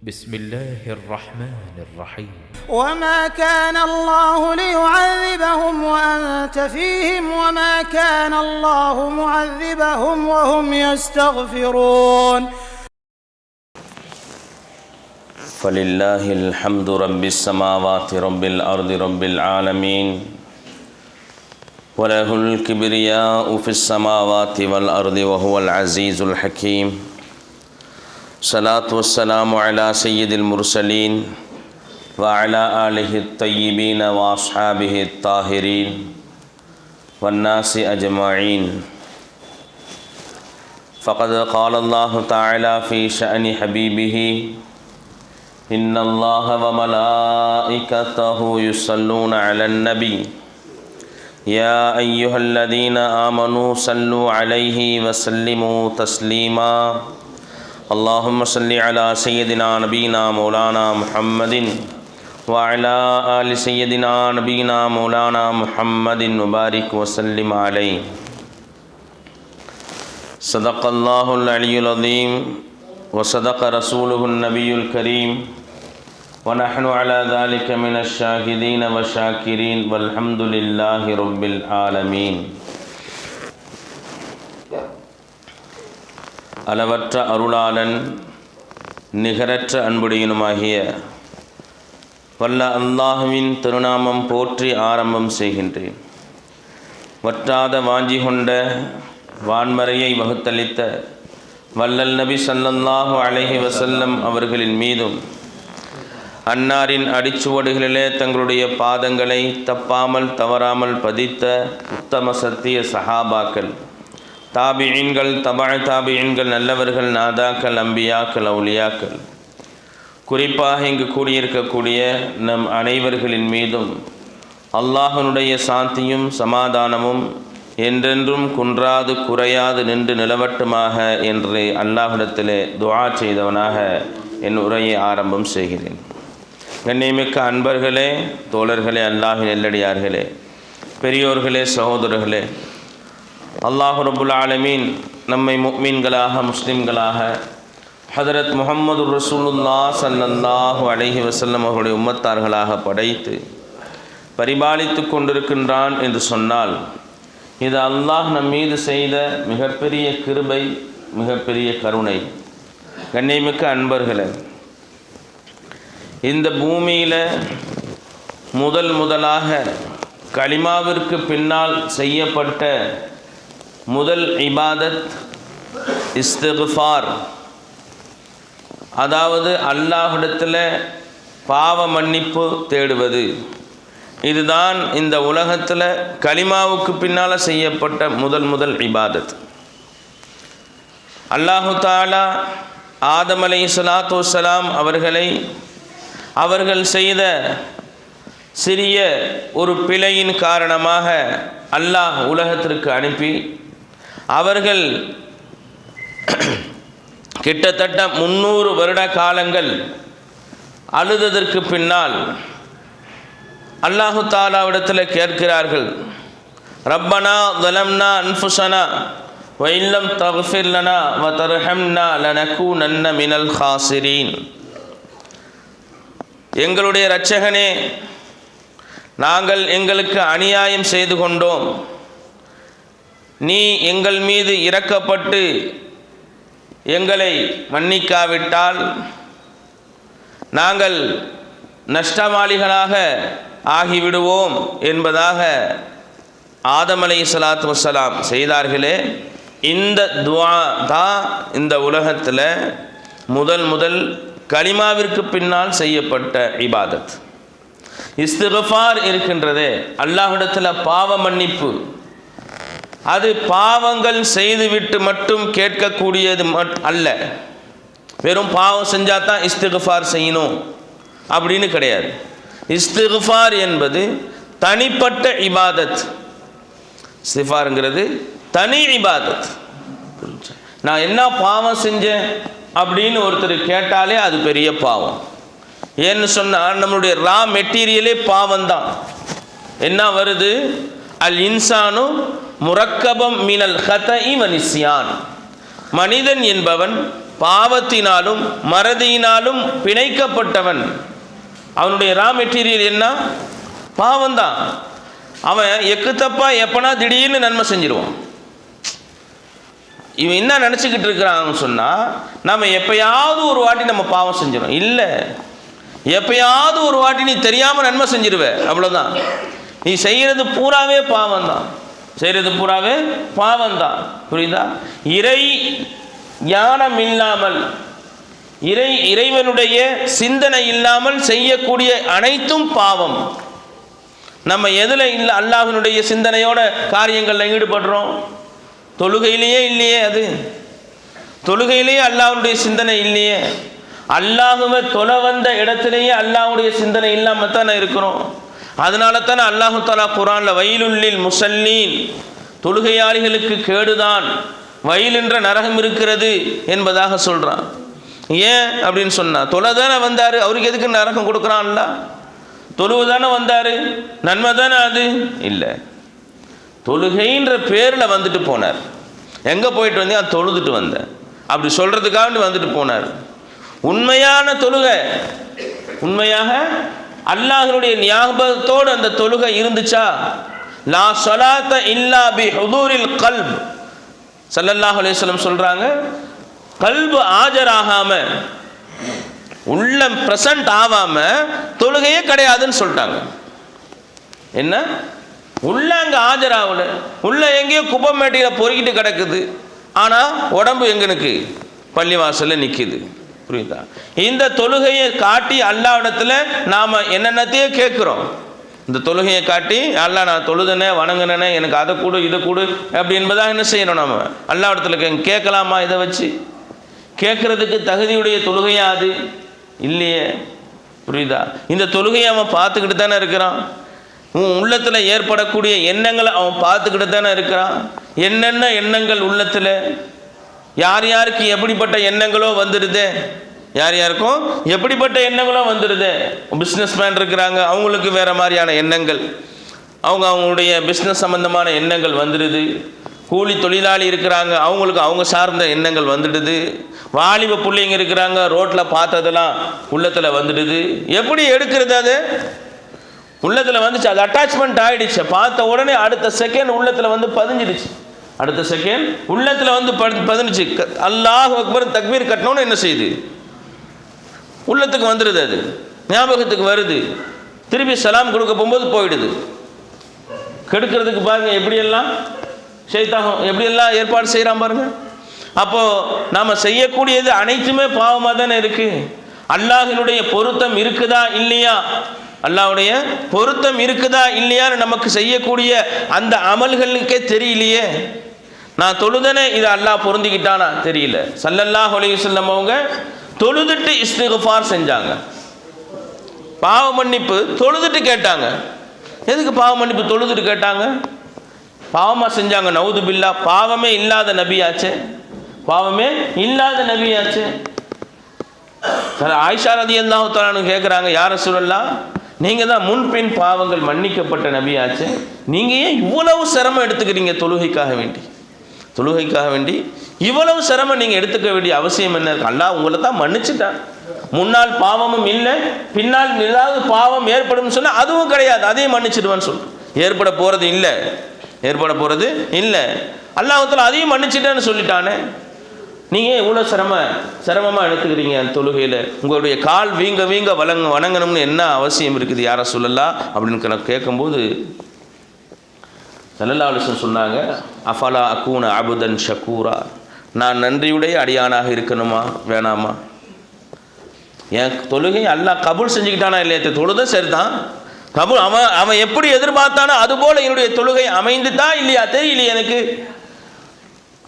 بسم الله الرحمن الرحيم وما كان الله ليعذبهم وأنت فيهم وما كان الله معذبهم وهم يستغفرون فلله الحمد رب السماوات رب الأرض رب العالمين وله الكبرياء في السماوات والأرض وهو العزيز الحكيم صلاة والسلام على سيد المرسلين وعلى آله الطيبين وأصحابه الطاهرين والناس أجمعين فقد قال الله تعالى في شأن حبيبه إن الله وملائكته يصلون على النبي يا أيها الذين آمنوا صلوا عليه وسلموا تسليما اللهم صل على سيدنا نبينا مولانا محمد وعلى آل سيدنا نبينا مولانا محمد وبارك وسلم عليه صدق الله العلي العظيم وصدق رسوله النبي الكريم ونحن على ذلك من الشاهدين والشاكرين والحمد لله رب العالمين. அளவற்ற அருளாளன் நிகரற்ற அன்புடையனுமாகிய வல்ல அல்லாஹ்வின் திருநாமம் போற்றி ஆரம்பம் செய்கின்றேன். வற்றாத வாஞ்சி கொண்ட வான்மறையை வகுத்தளித்த வல்லல் நபி ஸல்லல்லாஹு அலைஹி வஸல்லம் அவர்களின் மீதும் அன்னாரின் அடிச்சுவடுகளிலே தங்களுடைய பாதங்களை தப்பாமல் தவறாமல் பதித்த உத்தம சத்திய சஹாபாக்கள், தாபிஈன்கள், தாபிஈன்கள், நல்லவர்கள், நாதாக்கள், அம்பியாக்கள், அவுலியாக்கள், குறிப்பாக இங்கு கூடியிருக்கக்கூடிய நம் அனைவர்களின் மீதும் அல்லாஹ்வினுடைய சாந்தியும் சமாதானமும் என்றென்றும் குன்றாது குறையாது நின்று நிலவட்டுமாக என்று அல்லாஹ்விடத்திலே துஆ செய்தவனாக என் உரையை ஆரம்பம் செய்கிறேன். கண்ணியமிக்க அன்பர்களே, தோழர்களே, அல்லாஹ்வின் நெல்லடியார்களே, பெரியோர்களே, சகோதரர்களே, அல்லாஹ் ரப்புல் ஆலமீன் நம்மை முஃமின்களாக முஸ்லிம்களாக ஹதரத் முஹம்மது ரசூலுல்லாஹ் ஸல்லல்லாஹு அலைஹி வஸல்லம் அவர்களுடைய உம்மத்தார்களாக படைத்து பரிபாலித்து கொண்டிருக்கின்றான் என்று சொன்னால் இது அல்லாஹ் நம் மீது செய்த மிகப்பெரிய கிருபை, மிகப்பெரிய கருணை. கண்ணியமிக்க அன்பர்களே, இந்த பூமியில் முதலாக கலிமாவிற்கு பின்னால் செய்யப்பட்ட முதல் இபாதத் இஸ்திக்ஃபார், அதாவது அல்லாஹ்விடத்தில் பாவ மன்னிப்பு தேடுவது. இதுதான் இந்த உலகத்தில் கலிமாவுக்கு பின்னால் செய்யப்பட்ட முதல் இபாதத். அல்லாஹு தஆலா ஆதம் அலைஹிஸ்ஸலாத்து வஸ்ஸலாம் அவர்கள் செய்த சிறிய ஒரு பிழையின் காரணமாக அல்லாஹ் உலகத்திற்கு அனுப்பி அவர்கள் கிட்டத்தட்ட 300 வருட காலங்கள் அழுததற்கு பின்னால் அல்லாஹு தஆலாவிடத்தில் கேட்கிறார்கள், ரப்பனா ஸலம்னா அன்ஃபுஸனா வ இல்லம் தக்ஃபிர் லனா வ தர்ஹம்னா லனகூனன்ன மினல் ஹாசிரீன். எங்களுடைய இரட்சகனே, நாங்கள் எங்களுக்கு அநியாயம் செய்து கொண்டோம். நீ எங்கள் மீது இரக்கப்பட்டு எங்களை மன்னிக்காவிட்டால் நாங்கள் நஷ்டவாளிகளாக ஆகிவிடுவோம் என்பதாக ஆதம் அலைஹிஸ்ஸலாத்து வஸ்ஸலாம் செய்தார்களே. இந்த துஆ தான் இந்த உலகத்தில் முதல் கலிமாவிற்கு பின்னால் செய்யப்பட்ட இபாதத். இஸ்திக்ஃபார் இருக்கின்றதே, அல்லாஹ்விடத்தில் பாவ மன்னிப்பு. அது பாவங்கள் செய்துவிட்டு மட்டும் கேட்கக்கூடியது அல்ல. வெறும் பாவம் செஞ்சால் தான் இஸ்திக்ஃபார் செய்யணும் அப்படின்னு கிடையாது. இஸ்திக்ஃபார் என்பது தனிப்பட்ட இபாதத். இஸ்திக்ஃபார்ங்கிறது தனி இபாதத். நான் என்ன பாவம் செஞ்சேன் அப்படின்னு ஒருத்தர் கேட்டாலே அது பெரிய பாவம். ஏன்னு சொன்னால் நம்மளுடைய ரா மெட்டீரியலே பாவம்தான். என்ன வருது? அல் இன்சானு முரக்கபம் மினல் ஹதஇ வ நிஸ்யான். மனிதன் என்பவன் பாவத்தினாலும் மறதியினாலும் பிணைக்கப்பட்டவன். அவனுடைய ரா மெட்டீரியல் என்ன? பாவம்தான். அவன் எக்கு தப்பா எப்பனா திடீர்னு நன்மை செஞ்சிருவான். இவன் என்ன நினச்சிக்கிட்டு இருக்கிறான்னு சொன்னால், நம்ம எப்பயாவது ஒரு வாட்டி நம்ம பாவம் செஞ்சிடும். இல்லை, எப்பயாவது ஒரு வாட்டி நீ தெரியாமல் நன்மை செஞ்சிருவ, அவ்வளோதான். நீ செய்கிறது பூராவே பாவம்தான், செய்கிறது பூராவே பாவம்தான். புரியுதா? இறை ஞானம் இல்லாமல், இறைவனுடைய சிந்தனை இல்லாமல் செய்யக்கூடிய அனைத்தும் பாவம். நம்ம எதில் இல்லை அல்லாஹ்வினுடைய சிந்தனையோட காரியங்களில் ஈடுபடுறோம்? தொழுகையிலேயே இல்லையே. அது தொழுகையிலேயே அல்லாஹ்வுடைய சிந்தனை இல்லையே. அல்லாஹுவை தொலை வந்த இடத்திலேயே அல்லாஹ்வுடைய சிந்தனை இல்லாமல் தானே இருக்கிறோம். அதனால தானே அல்லாஹு தஆலா குர்ஆனில் வயலுல்லில் முஸல்லீன், தொழுகையாளிகளுக்கு கேடுதான், வயல் என்ற நரகம் இருக்கிறது என்பதாக சொல்கிறான். ஏன் அப்படின்னு சொன்னால், தொலை தானே வந்தார், அவருக்கு எதுக்கு நரகம் கொடுக்குறான்ல? தொழுவு தானே வந்தார், நன்மை தானே அது? இல்லை, தொழுகைன்ற பேரில் வந்துட்டு போனார். எங்கே போயிட்டு வந்தேன்? அது தொழுதுட்டு வந்தேன் அப்படி சொல்கிறதுக்காக வந்துட்டு போனார். உண்மையான தொழுகை, உண்மையாக அல்லாஹ்வுடைய ஞாபகத்தோடு அந்த தொழுகை இருந்துச்சா, லா ஸலாத்த இல்லா பி ஹுதூரில் கல்ப், ஸல்லல்லாஹு அலைஹி வஸல்லம் சொல்கிறாங்க, கல்பு ஆஜராகாம, உள்ளம் பிரசன்ட் ஆகாம தொழுகையே கிடையாதுன்னு சொல்லிட்டாங்க. என்ன? உள்ள அங்கே ஆஜராகல, உள்ள எங்கேயோ குப்பமேட்டியில் பொறுக்கிட்டு கிடக்குது, ஆனால் உடம்பு எங்கனுக்கு பள்ளிவாசலில் நிற்கிது. புரியுதா? இந்த தொழுகையை காட்டி அல்லாஹ்விடத்தில் நாம் என்னென்னத்தையே கேட்குறோம். இந்த தொழுகையை காட்டி, அல்லாஹ் நான் தொழுதனே வணங்கினே, எனக்கு அதை கொடு இதை கொடு அப்படி என்பதாக என்ன செய்யணும்? நம்ம அல்லாஹ்விடத்தில் கேட்கலாமா? இதை வச்சு கேட்குறதுக்கு தகுதியுடைய தொழுகையா அது? இல்லையே. புரியுதா? இந்த தொழுகையை அவன் பார்த்துக்கிட்டு தானே இருக்கிறான். உன் உள்ளத்தில் ஏற்படக்கூடிய எண்ணங்களை அவன் பார்த்துக்கிட்டு தானே இருக்கிறான். என்னென்ன எண்ணங்கள் உள்ளத்தில், யார் யாருக்கு எப்படிப்பட்ட எண்ணங்களோ வந்துடுதே, யார் யாருக்கும் எப்படிப்பட்ட எண்ணங்களோ வந்துடுது. பிஸ்னஸ் மேன் இருக்கிறாங்க, அவங்களுக்கு வேறு மாதிரியான எண்ணங்கள், அவங்களுடைய பிஸ்னஸ் சம்மந்தமான எண்ணங்கள் வந்துடுது. கூலி தொழிலாளி இருக்கிறாங்க, அவங்களுக்கு அவங்க சார்ந்த எண்ணங்கள் வந்துடுது. வாலிப பிள்ளைங்க இருக்கிறாங்க, ரோட்டில் பார்த்ததெல்லாம் உள்ளத்தில் வந்துடுது. எப்படி எடுக்கிறது? அது உள்ளத்தில் வந்துச்சு, அது அட்டாச்மெண்ட் ஆகிடுச்சு. பார்த்த உடனே அடுத்த செகண்ட் உள்ளத்தில் வந்து பதிஞ்சிடுச்சு. அடுத்த செகண்ட் உள்ளத்தில் வந்து பதிஞ்சிச்சு. அல்லாஹ் அக்பர் தக்பீர் கட்டணும்னு என்ன செய்யுது? உள்ளத்துக்கு வந்துடுது, அது ஞாபகத்துக்கு வருது. திருப்பி சலாம் கொடுக்க போகும்போது போயிடுது. கெடுக்கிறதுக்கு பாருங்க எப்படியெல்லாம் ஷைத்தானும் எப்படியெல்லாம் ஏற்பாடு செய்கிறான் பாருங்க. அப்போது நாம் செய்யக்கூடியது அனைத்துமே பாவமாக தானே இருக்குது. அல்லாஹ்வினுடைய பொருத்தம் இருக்குதா இல்லையா, அல்லாஹ்வுடைய பொருத்தம் இருக்குதா இல்லையான்னு நமக்கு செய்யக்கூடிய அந்த அமல்களுக்கே தெரியலையே. நான் தொழுதனே இது அல்லாஹ் பொருந்திக்கிட்டானா தெரியல. ஸல்லல்லாஹு அலைஹி வஸல்லம் அவங்க தொழுதுட்டு இஸ்திக்ஃபார் செஞ்சாங்க, பாவ மன்னிப்பு தொழுதுட்டு கேட்டாங்க. எதுக்கு பாவ மன்னிப்பு தொழுதுட்டு கேட்டாங்க? பாவமாக செஞ்சாங்க, நவுது பில்லா, பாவமே இல்லாத நபியாச்சே, பாவமே இல்லாத நபியாச்சே. ஆயிஷா ரலியல்லாஹு தஆலா கேட்குறாங்க, யா ரசூலல்லாஹ், நீங்கள் தான் முன்பின் பாவங்கள் மன்னிக்கப்பட்ட நபியாச்சே, நீங்கள் ஏன் இவ்வளவு சிரமம் எடுத்துக்கிறீங்க தொழுகைக்காக வேண்டி? தொழுகைக்காக வேண்டி இவ்வளவு சிரமம் நீங்கள் எடுத்துக்க வேண்டிய அவசியம் என்ன இருக்கு? அல்லாஹ் உங்களை தான் மன்னிச்சுட்டான். முன்னால் பாவமும் இல்லை, பின்னால் ஏதாவது பாவம் ஏற்படும் சொன்னால் அதுவும் கிடையாது, அதையும் மன்னிச்சிடுவான்னு சொல்லு. ஏற்பட போகிறது இல்லை, ஏற்பட போகிறது இல்லை. அல்லாஹ் அதையும் மன்னிச்சிட்டேன்னு சொல்லிட்டானே, நீங்கள் இவ்வளோ சிரமமாக எடுத்துக்கிறீங்க தொழுகையில்? உங்களுடைய கால் வீங்க வீங்க வணங்கணும்னு என்ன அவசியம் இருக்குது யார சொல்லலாம் அப்படின்னு நான் கேட்கும்போது ஸல்லல்லாஹு அலைஹி வஸல்லம் சொன்னாங்க, அஃபலா அகூன அபுதன் ஷக்கூரா, நான் நன்றியுடைய அடியானாக இருக்கணுமா வேணாமா? என் தொழுகை அல்லாஹ் கபூல் செஞ்சுக்கிட்டானா இல்லையா? தொழுத சரிதான், கபூல் அவன் எப்படி எதிர்பார்த்தானோ அதுபோல் என்னுடைய தொழுகை அமைந்துட்டா இல்லையா தெரியலையே எனக்கு.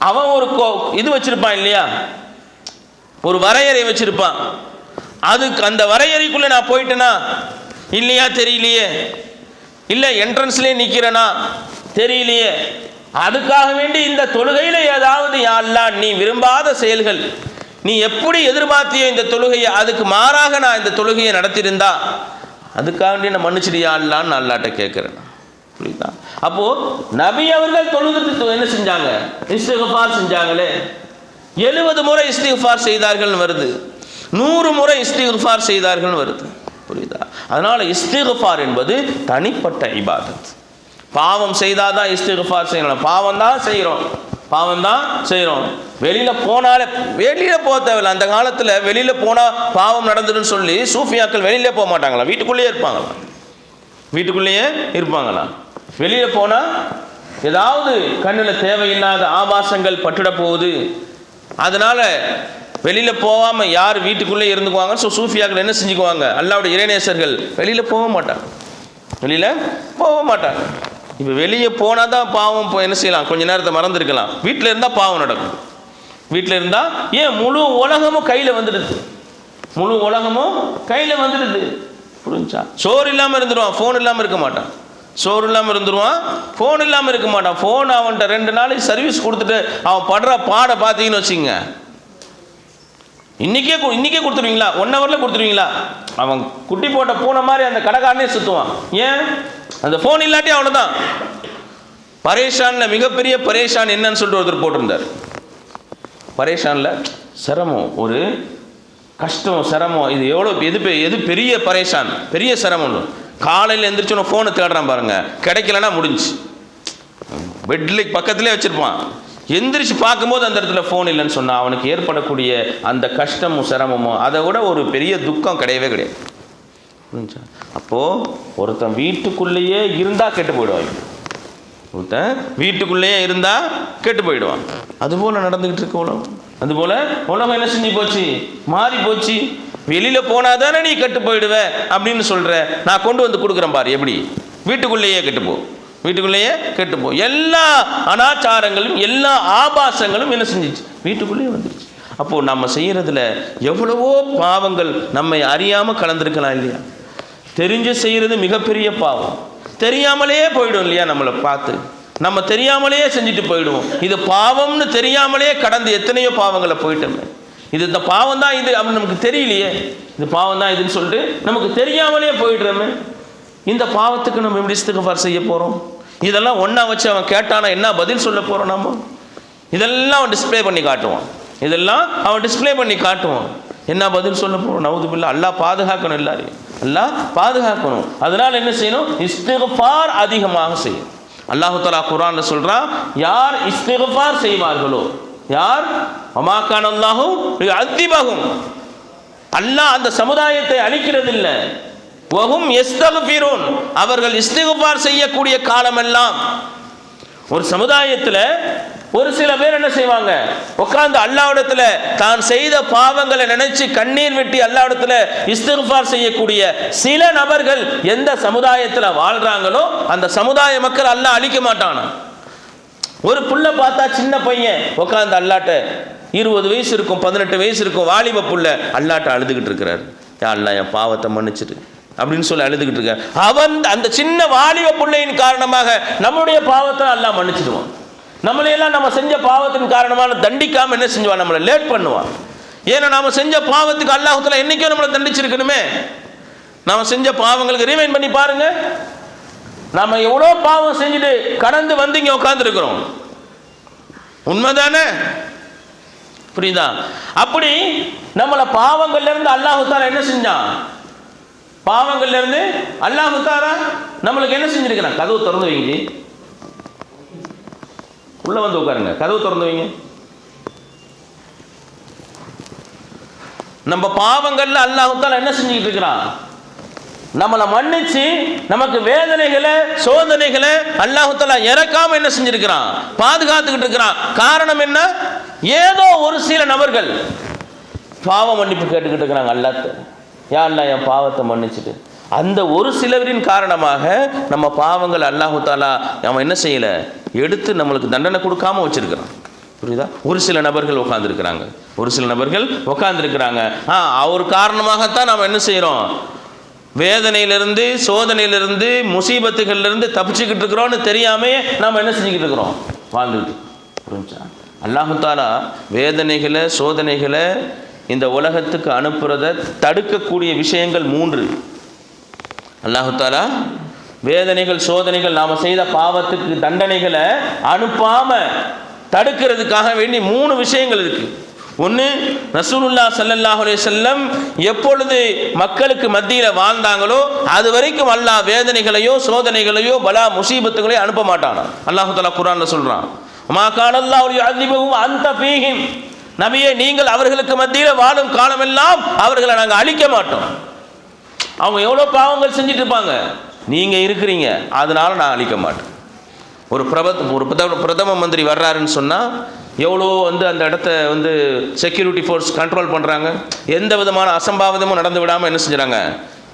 அவன் ஒரு இது வச்சிருப்பான் இல்லையா, ஒரு வரையறை வச்சிருப்பான், அதுக்கு அந்த வரையறைக்குள்ளே நான் போயிட்டேனா இல்லையா தெரியலையே. இல்லை என்ட்ரன்ஸ்லேயே நிற்கிறேனா தெரியலையே. அதுக்காக வேண்டி இந்த தொழுகையில் ஏதாவது யா அல்லாஹ் நீ விரும்பாத செயல்கள், நீ எப்படி எதிர்பார்த்தியோ இந்த தொழுகையை, அதுக்கு மாறாக நான் இந்த தொழுகையை நடத்தியிருந்தா அதுக்காக வேண்டி நான் மன்னிச்சிடியா அல்லான்னு நான் அல்லாட்ட கேட்குறேன். புரியுதா? அப்போது நபி அவர்கள் தொழுதுட்டு என்ன செஞ்சாங்க? இஸ்திக்ஃபார் செஞ்சாங்களே. 70 முறை இஸ்திக்ஃபார் செய்தார்கள் வருது, 100 முறை இஸ்திக்ஃபார் செய்தார்கள் வருது. புரியுதா? அதனால இஸ்திக்ஃபார் என்பது தனிப்பட்ட இபாதத். பாவம் செய்தாதான் இஸ்திக்ஃபார் செய்யணும். பாவம் தான் செய்கிறோம். வெளியில போக தேவையில்லை. அந்த காலத்துல வெளியில போனா பாவம் நடந்துன்னு சொல்லி சூஃபியாக்கள் வெளியில போக மாட்டாங்களா? வீட்டுக்குள்ளேயே இருப்பாங்களா? வெளியில போனா ஏதாவது கண்ணில் தேவையில்லாத ஆபாசங்கள் பட்டுட போகுது, அதனால வெளியில போகாம யார் வீட்டுக்குள்ளே இருந்துக்குவாங்க. சூஃபியாக்கள் என்ன செஞ்சுக்குவாங்க? அல்லாஹ்வுடைய இறைநேசர்கள் வெளியில போக மாட்டாங்க. இப்போ வெளியே போனால் தான் பாவம் என்ன செய்யலாம், கொஞ்ச நேரத்தை மறந்துருக்கலாம். வீட்டில் இருந்தால் பாவம் நடக்கும். வீட்டில் இருந்தால் ஏன் முழு உலகமும் கையில் வந்துடுது. புரிஞ்சா? சோறு இல்லாமல் இருந்துருவான், ஃபோன் இல்லாமல் இருக்க மாட்டான். ஃபோன் அவன்கிட்ட 2 நாளைக்கு சர்வீஸ் கொடுத்துட்டு அவன் படுற பாடை பார்த்தீங்கன்னு வச்சுங்க, இன்னைக்கே கொடுத்துருவீங்களா? 1 ஹவரில் கொடுத்துருவீங்களா? அவன் குட்டி போட்ட பூனை மாதிரி அந்த கடைக்காரனே சுற்றுவான். ஏன்? அந்த ஃபோன் இல்லாட்டி அவ்வளோதான். பரேஷானில் மிகப்பெரிய பரேஷான் என்னன்னு சொல்லிட்டு ஒருத்தர் போட்டிருந்தார். பரேஷானில் சிரமம், ஒரு கஷ்டம், சிரமம், இது எது பெரிய பரேஷான், பெரிய சிரமம். காலையில் எந்திரிச்சோன்னு ஃபோனை தேடுறான் பாருங்க, கிடைக்கலன்னா முடிஞ்சு. பெட்ல பக்கத்துலேயே வச்சுருப்பான். எந்திரிச்சு பார்க்கும்போது அந்த இடத்துல ஃபோன் இல்லைன்னு சொன்னால் அவனுக்கு ஏற்படக்கூடிய அந்த கஷ்டமும் சிரமமும் அதை விட ஒரு பெரிய துக்கம் கிடையவே கிடையாது. புரிஞ்சா? அப்போது ஒருத்தன் வீட்டுக்குள்ளேயே இருந்தால் கெட்டு போயிடுவான். அதுபோல் நடந்துக்கிட்டு இருக்க உலகம். அதுபோல் உலகம் என்ன செஞ்சு போச்சு? மாறி போச்சு. வெளியில் போனால் தானே நீ கெட்டு போயிடுவ அப்படின்னு சொல்கிற. நான் கொண்டு வந்து கொடுக்குறேன் பாரு, எப்படி? வீட்டுக்குள்ளேயே கெட்டுப்போ. எல்லா அனாச்சாரங்களும் எல்லா ஆபாசங்களும் என்ன செஞ்சிச்சு? வீட்டுக்குள்ளேயே வந்துடுச்சு. அப்போது நம்ம செய்கிறதுல எவ்வளவோ பாவங்கள் நம்மை அறியாமல் கலந்துருக்கலாம் இல்லையா? தெரிஞ்சு செய்கிறது மிகப்பெரிய பாவம். தெரியாமலே போயிடும் இல்லையா? நம்மளை பார்த்து நம்ம தெரியாமலேயே செஞ்சுட்டு போயிடுவோம். இது பாவம்னு தெரியாமலே கடந்து எத்தனையோ பாவங்களை போயிட்டோமே. இந்த பாவம் தான் இது அப்படின்னு நமக்கு தெரியலையே. இது பாவம் தான் இதுன்னு சொல்லிட்டு நமக்கு தெரியாமலே போயிடுறோமே. இந்த பாவத்துக்கு நம்ம எப்படி இஸ்திக்ஃபார் செய்ய போகிறோம்? இதெல்லாம் ஒன்றா வச்சு அவன் கேட்டானா என்ன பதில் சொல்ல போகிறோம்? நம்ம இதெல்லாம் அவன் டிஸ்பிளே பண்ணி காட்டுவான். என்ன பதில் சொல்ல போகிறோம்? நவுது பில்லா. அல்லாஹ் பாதுகாக்கணும், எல்லாரையும் அல்லாஹ் பாதுகாக்கணும். அதனால் என்ன செய்யணும்? இஸ்திக்ஃபார் அதிகமாக செய்யணும். அல்லாஹு தஆலா குர்ஆன்ல சொல்றான், யார் இஸ்திக்ஃபார் செய்வார்களோ, யார் வமாகான அல்லாஹு யுஅதிபஹும், அல்லாஹ் அந்த சமுதாயத்தை அழிக்கிறதில்லை. வஹும் யஸ்தக்ஃபிரூன், அவர்கள் இஸ்திக்ஃபார் செய்யக்கூடிய காலமெல்லாம். ஒரு சமுதாயத்தில் ஒரு சில பேர் என்ன செய்வாங்க? உட்கார்ந்து அல்லாஹ்விடத்துல தான் செய்த பாவங்களை நினைச்சு கண்ணீர் வெட்டி அல்லாஹ்விடத்துல இஸ்திக்ஃபார் செய்யக்கூடிய சில நபர்கள் எந்த சமுதாயத்தில் வாழ்றாங்களோ அந்த சமுதாய மக்கள் அல்லாஹ் அழிக்க மாட்டானா. ஒரு புள்ள பார்த்தா சின்ன பையன் உட்கார்ந்து அல்லாஹ்ட்ட 20 வயசு இருக்கும், 18 வயசு இருக்கும், வாலிப புள்ள அல்லாஹ்ட்ட அழுதுகிட்டு இருக்கிறார். யா அல்லாஹ் என் பாவத்தை மன்னிச்சிடு அப்படின்னு சொல்லி அழுதுகிட்டு இருக்க. அவன் அந்த சின்ன வாலிப பிள்ளையின் காரணமாக நம்முடைய பாவத்தை அல்லாஹ் மன்னிச்சிடுவான். நம்மளையெல்லாம் நம்ம செஞ்ச பாவத்தின் காரணமாக தண்டிக்காம என்ன செஞ்சுவான்? நம்மளை லேட் பண்ணுவான். ஏன்னா நாம செஞ்ச பாவத்துக்கு அல்லாஹ் தஆலா என்னைக்கோ நம்மளை தண்டிச்சிருக்கணுமே. நாம செஞ்ச பாவங்களுக்கு ரீவைண்ட் பண்ணி பாருங்க. நாம எவ்வளோ பாவம் செஞ்சுட்டு கடந்து வந்து இங்கே உட்கார்ந்துருக்கிறோம். உண்மைதானே? புரியுதா? அப்படி நம்மளை பாவங்கள்ல இருந்து அல்லாஹ் தஆலா என்ன செஞ்சான்? பாவங்கள்ல இருந்து அல்லாஹ் தஆலா நம்மளுக்கு என்ன செஞ்சிருக்கிறான்? கதவு திறந்து வைங்க, உள்ள வந்து உட்காருங்க, கதவு திறந்து வைங்க. நம்ம பாவங்கள்ல அல்லாஹ் தஆலா என்ன செஞ்சுட்டு இருக்கிறான்? நம்மளை மன்னிச்சு நமக்கு வேதனைகளை சோதனைகளை அல்லாஹ் தஆலா இறக்காம என்ன செஞ்சிருக்கிறான்? பாதுகாத்துக்கிட்டு இருக்கிறான். காரணம் என்ன? ஏதோ ஒரு சில நபர்கள் பாவ மன்னிப்பு கேட்டுக்கிட்டு இருக்கிறாங்க அல்லாஹ்ட்ட. யா அல்லாஹ் என் பாவத்தை மன்னிச்சுட்டு. அந்த ஒரு சிலவரின் காரணமாக நம்ம பாவங்கள் அல்லாஹ் தஆலா அவன் என்ன செய்யலை, எடுத்து நம்மளுக்கு தண்டனை கொடுக்காம வச்சிருக்கிறான். புரியுதா? ஒரு சில நபர்கள் உட்கார்ந்துருக்கிறாங்க. அவர் காரணமாகத்தான் நாம் என்ன செய்கிறோம்? வேதனையிலிருந்து சோதனையிலிருந்து முசீபத்துகளிலிருந்து தப்பிச்சுக்கிட்டு இருக்கிறோன்னு தெரியாமையே நாம் என்ன செஞ்சுக்கிட்டு இருக்கிறோம்? வாழ்ந்துட்டு. புரிஞ்சா? அல்லாஹ் தஆலா வேதனைகளை சோதனைகளை இந்த உலகத்துக்கு அனுப்புறதை தடுக்கக்கூடிய விஷயங்கள் 3. அல்லாஹ் தஆலா வேதனைகள் சோதனைகள் நாம் செய்த பாவத்துக்கு தண்டனைகளை அனுப்பாம தடுக்கிறதுக்காக வேண்டி 3 விஷயங்கள் இருக்கு. ஒன்று, ரசூலுல்லாஹ் ஸல்லல்லாஹு அலைஹி வஸல்லம் எப்பொழுது மக்களுக்கு மத்தியில் வாழ்ந்தாங்களோ அது வரைக்கும் அல்லாஹ் வேதனைகளையோ சோதனைகளையோ பலா முசீபத்துகளையோ அனுப்ப மாட்டான். அல்லாஹ் தஆலா குர்ஆன்ல சொல்றான், மா கான அல்லாஹு யுஅذிபுஹும் அன்த ஃபீஹிம், நபியே நீங்கள் அவர்களுக்கு மத்தியில் வாழும் காலமெல்லாம் அவர்களை நாங்கள் அழிக்க மாட்டோம். அவங்க எவ்வளோ பாவங்கள் செஞ்சுட்டு இருப்பாங்க, நீங்கள் இருக்கிறீங்க, அதனால நான் அழிக்க மாட்டேன். ஒரு பிரதம மந்திரி வர்றாருன்னு சொன்னால் எவ்வளோ அந்த இடத்த செக்யூரிட்டி ஃபோர்ஸ் கண்ட்ரோல் பண்ணுறாங்க. எந்த விதமான அசம்பாவிதமும் நடந்து விடாமல் என்ன செஞ்சுறாங்க,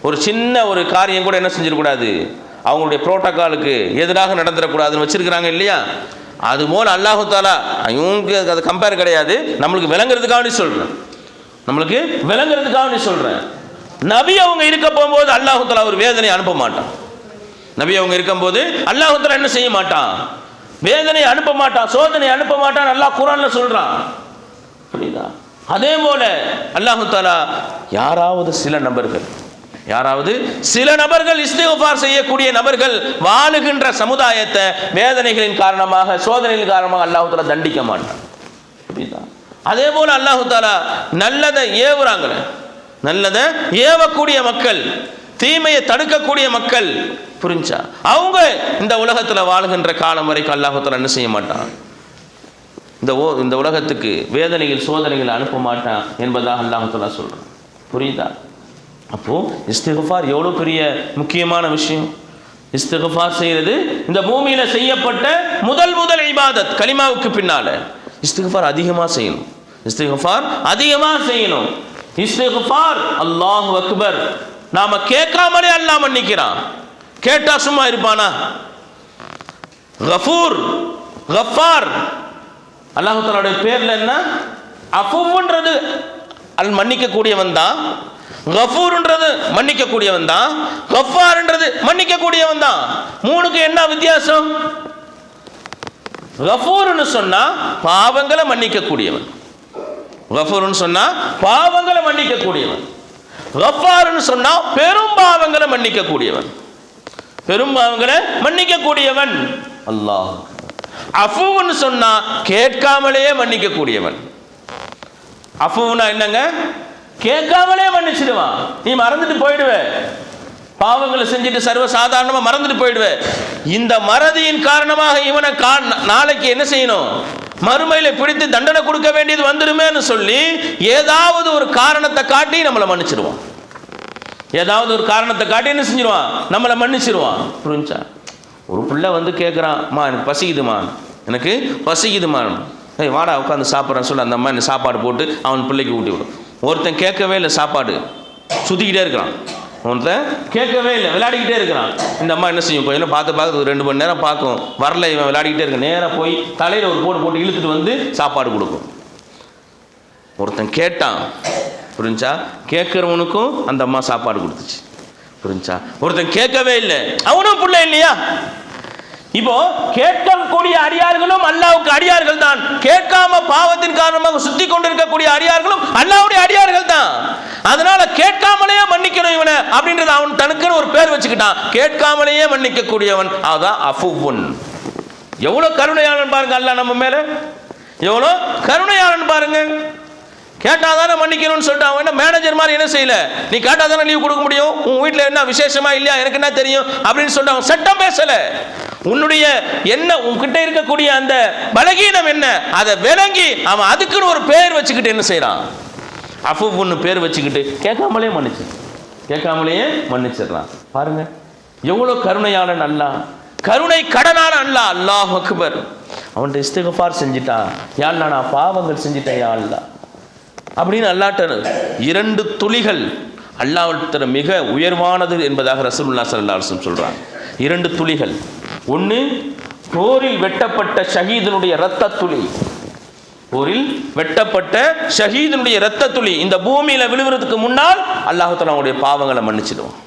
ஒரு சின்ன ஒரு காரியம் கூட என்ன செஞ்சிடக்கூடாது, அவங்களுடைய புரோட்டோக்காலுக்கு எதிராக நடந்துடக்கூடாதுன்னு வச்சுருக்கிறாங்க இல்லையா. அதுபோல் அல்லாஹு தாலா இவங்களுக்கு அது கம்பேர் கிடையாது, நம்மளுக்கு விளங்குறதுக்காக சொல்கிறேன், நம்மளுக்கு விளங்குறதுக்காக சொல்கிறேன். நபி அவங்க இருக்க போகும்போது அல்லாஹு தாலா ஒரு வேதனை அனுப்ப மாட்டான். நபி அவங்க இருக்கும்போது அல்லாஹ் தஆலா என்ன செய்ய மாட்டான், வேதனை அனுப்ப மாட்டான், சோதனை அனுப்ப மாட்டான். அல்லாஹ் குர்ஆன்ல சொல்றான், புரியுதா? அதே போல அல்லாஹ் தஆலா யாராவது சில நபர்கள் இஸ்திக்ஃபார் செய்யக்கூடிய நபர்கள் வாழுகின்ற சமுதாயத்தை வேதனைகளின் காரணமாக சோதனைகளின் காரணமாக அல்லாஹ் தஆலா தண்டிக்க மாட்டான், புரியுதா? அதே போல அல்லாஹ் தஆலா நல்லதை ஏவுறாங்களே, நல்லதை ஏவக்கூடிய மக்கள், தீமையை தடுக்கக்கூடிய மக்கள், புரிஞ்சா, அவங்க இந்த உலகத்தில் வாழ்கின்ற காலம் வரைக்கும் அல்லாஹ் தஆலா என்ன செய்ய மாட்டான், இந்த உலகத்துக்கு வேதனைகள் சோதனைகள் அனுப்ப மாட்டான் என்பதாக அல்லாஹ் தஆலா சொல்றான், புரியுதா? அப்போ இஸ்திக்ஃபார் எவ்வளோ பெரிய முக்கியமான விஷயம். இஸ்திக்ஃபார் செய்யறது இந்த பூமியில செய்யப்பட்ட முதல் இபாதத். கலிமாவுக்கு பின்னால இஸ்திக்ஃபார் அதிகமாக செய்யணும், இஸ்திக்ஃபார் அதிகமாக செய்யணும். இஸ்திக்ஃபார் அல்லாஹு அக்பர். நாம கேட்காமலே அல்லாஹ் மன்னிக்கிறான், கேட்டா சும்மா இருப்பானா? கஃபூர், கஃபார், அல்லாஹ் தஆலாவுடைய பேர்ல என்ன? அஃபுன்றது மன்னிக்க கூடியவன் தான், கஃபூர்ன்றது மன்னிக்க கூடியவன் தான், கஃபார்ன்றது மன்னிக்க கூடியவன் தான். மூணுக்கு என்ன வித்தியாசம்? கஃபூர்னு சொன்னா பாவங்களை மன்னிக்க கூடியவன், கஃபூர்னு சொன்னா பாவங்களை மன்னிக்க கூடியவன், கஃபார்னு சொன்னா பெரும் பாவங்களை மன்னிக்க கூடியவன், பெரும் பாவங்களை மன்னிக்க கூடியவன் அல்லாஹ். அஃபுன்னு சொன்னா கேட்காமலே மன்னிக்க கூடியவன். அஃபுனா என்னங்க? கேட்காமலே மன்னிச்சிடுவான். நீ மறந்துட்டு போயிடுவே, பாவங்களை செஞ்சுட்டு சர்வ சாதாரணமா மறந்துட்டு போயிடுவே. இந்த மறதியின் காரணமாக இவனை நாளைக்கு என்ன செய்யணும், மறுமையில பிடித்து தண்டனை கொடுக்க வேண்டியது வந்துருமேன்னு சொல்லி ஏதாவது ஒரு காரணத்தை காட்டி நம்மளை மன்னிச்சிடுவான். ஏதாவது ஒரு காரணத்தை காட்டி என்ன செஞ்சிருவான், நம்மளை மன்னிச்சிருவான். புரிஞ்சா? ஒரு பிள்ளை கேட்குறான், அம்மா எனக்கு பசிக்குதுமா, எனக்கு பசிக்குதுமா, ஏய் வாடா உட்காந்து சாப்பிட்றேன்னு சொல்லி அந்த அம்மா என்ன சாப்பாடு போட்டு அவன் பிள்ளைக்கு ஊட்டி விடும். ஒருத்தன் கேட்கவே இல்லை, சாப்பாடு சுற்றிக்கிட்டே இருக்கிறான், ஒருத்தன் கேட்கவே இல்லை, விளையாடிக்கிட்டே இருக்கிறான். இந்த அம்மா என்ன செய்யும், போய் பார்த்து 2 மணி நேரம் பார்க்கும், வரல, இவன் விளையாடிக்கிட்டே இருக்க, நேராக போய் தலையில் ஒரு போட்டு இழுத்துட்டு சாப்பாடு கொடுக்கும். ஒருத்தன் கேட்டான், புரிஞ்சா, கேட்குறவனுக்கும் அந்த அம்மா சாப்பாடு கொடுத்துச்சு, புரிஞ்சா. ஒருத்தன் கேட்கவே இல்லை, அவனும் பிள்ளை இல்லையா? இப்போ கேட்கக்கூடிய அடியார்களும் அல்லாஹ்வுக்கு அடியார்கள் தான், கேட்காம பாவத்தின் காரணமாக சுத்தி கொண்டிருக்கக்கூடிய அடியார்களும் அல்லாஹ்வுடைய அடியார்கள் தான். அதனால கேட்காமலேயே மன்னிக்கணும் இவனை அப்படின்றது அவன் தனக்குன்னு ஒரு பேர் வச்சுக்கிட்டான், கேட்காமலேயே மன்னிக்க கூடியவன், அதான் அஃபுவுன். எவ்வளவு கருணையாளன் பாருங்க அல்லாஹ் நம்ம மேல, எவ்வளோ கருணையாளன் பாருங்க. கேட்டாதானே மன்னிக்கணும்னு சொல்லிட்டு அவன் என்ன மேனேஜர் மாதிரி என்ன செய்யல, நீ கேட்டாதானே லீவ் கொடுக்க முடியும், உன் வீட்டில் என்ன விசேஷமா இல்லையா எனக்கு என்ன தெரியும் அப்படின்னு சொல்லிட்டு அவன் சட்டம் பேசல. உன்னுடைய என்ன, உன்கிட்ட இருக்கக்கூடிய அந்த பலகீனம் என்ன அதை விளங்கி அவன் அதுக்குன்னு ஒரு பேர் வச்சுக்கிட்டு என்ன செய்யறான், அஃபுன்னு பேர் வச்சுக்கிட்டு கேட்காமலேயே மன்னிச்சிடறான். பாருங்க எவ்வளவு கருணையாளன் அல்லாஹ், கருணை கடனான அல்லாஹ். அல்லாஹ் அக்பர். அவன்கிட்ட இஸ்திக்ஃபார் செஞ்சிட்டான், யா அல்லாஹ் நான் பாவங்கள் செஞ்சிட்டேன் யா அல்லாஹ் அப்படின்னு அல்லாஹ்ட்ட 2 துளிகள் அல்லாஹ்விட மிக உயர்வானது என்பதாக ரசூலுல்லாஹி ஸல்லல்லாஹு அலைஹி வஸல்லம் சொல்றாங்க. 2 துளிகள். ஒன்று போரில் வெட்டப்பட்ட ஷஹீதனுடைய இரத்த துளி, போரில் வெட்டப்பட்ட ஷஹீதனுடைய இரத்த துளி இந்த பூமியில விழுவதற்கு முன்னால் அல்லாஹ் தஆலா அவங்களுடைய பாவங்களை மன்னிச்சிடுவான்.